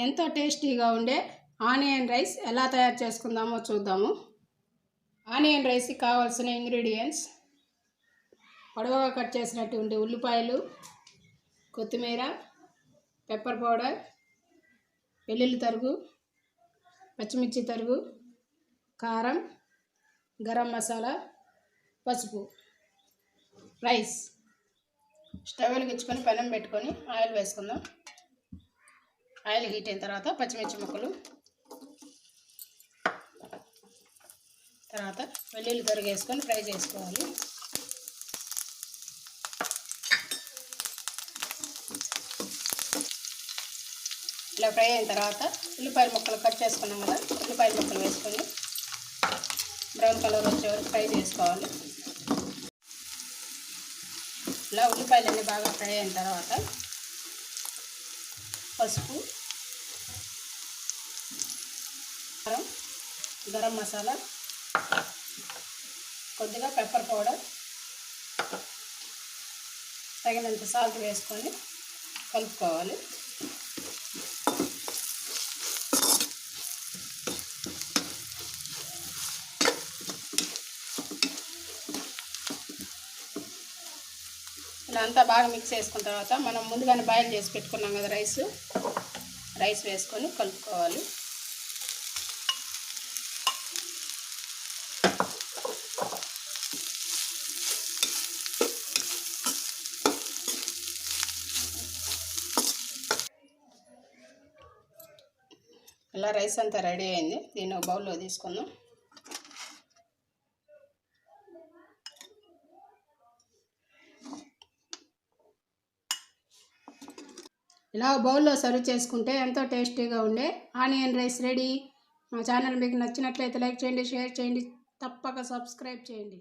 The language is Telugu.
ఎంతో టేస్టీగా ఉండే ఆనియన్ రైస్ ఎలా తయారు చేసుకుందామో చూద్దాము. ఆనియన్ రైస్కి కావాల్సిన ఇంగ్రీడియంట్స్: పొడవుగా కట్ చేసినటువంటి ఉల్లిపాయలు, కొత్తిమీర, పెప్పర్ పౌడర్, వెల్లుల్లి తరుగు, పచ్చిమిర్చి తరుగు, కారం, గరం మసాలా, పసుపు. రైస్ స్టవ్ వెలిగించుకొని పెనం పెట్టుకొని ఆయిల్ వేసుకుందాం. ఆయిల్ హీట్ అయిన తర్వాత పచ్చిమిర్చి ముక్కలు, తర్వాత వెల్లుల్లి తరుగు వేసుకొని ఫ్రై చేసుకోవాలి. ఇలా ఫ్రై అయిన తర్వాత ఉల్లిపాయల ముక్కలు కట్ చేసుకున్నాం కదా, ఉల్లిపాయల ముక్కలు వేసుకొని బ్రౌన్ కలర్ వచ్చే వరకు ఫ్రై చేసుకోవాలి. ఇలా ఉల్లిపాయలన్నీ బాగా ఫ్రై అయిన తర్వాత పసుపు, కారం, గరం మసాలా, కొద్దిగా పెప్పర్ పౌడర్, తగినంత సాల్ట్ వేసుకొని కలుపుకోవాలి. ఇలా అంతా బాగా మిక్స్ చేసుకున్న తర్వాత మనం ముందుగానే బాయిల్ చేసి పెట్టుకున్నాం కదా రైస్ వేసుకొని కలుపుకోవాలి. ఇలా రైస్ అంతా రెడీ అయింది. దీన్ని ఒక బౌల్లో తీసుకుందాం. ఇలా బౌల్లో సర్వ్ చేసుకుంటే ఎంతో టేస్టీగా ఉండే ఆనియన్ రైస్ రెడీ. మా ఛానల్ మీకు నచ్చినట్లయితే లైక్ చేయండి, షేర్ చేయండి, తప్పక సబ్స్క్రైబ్ చేయండి.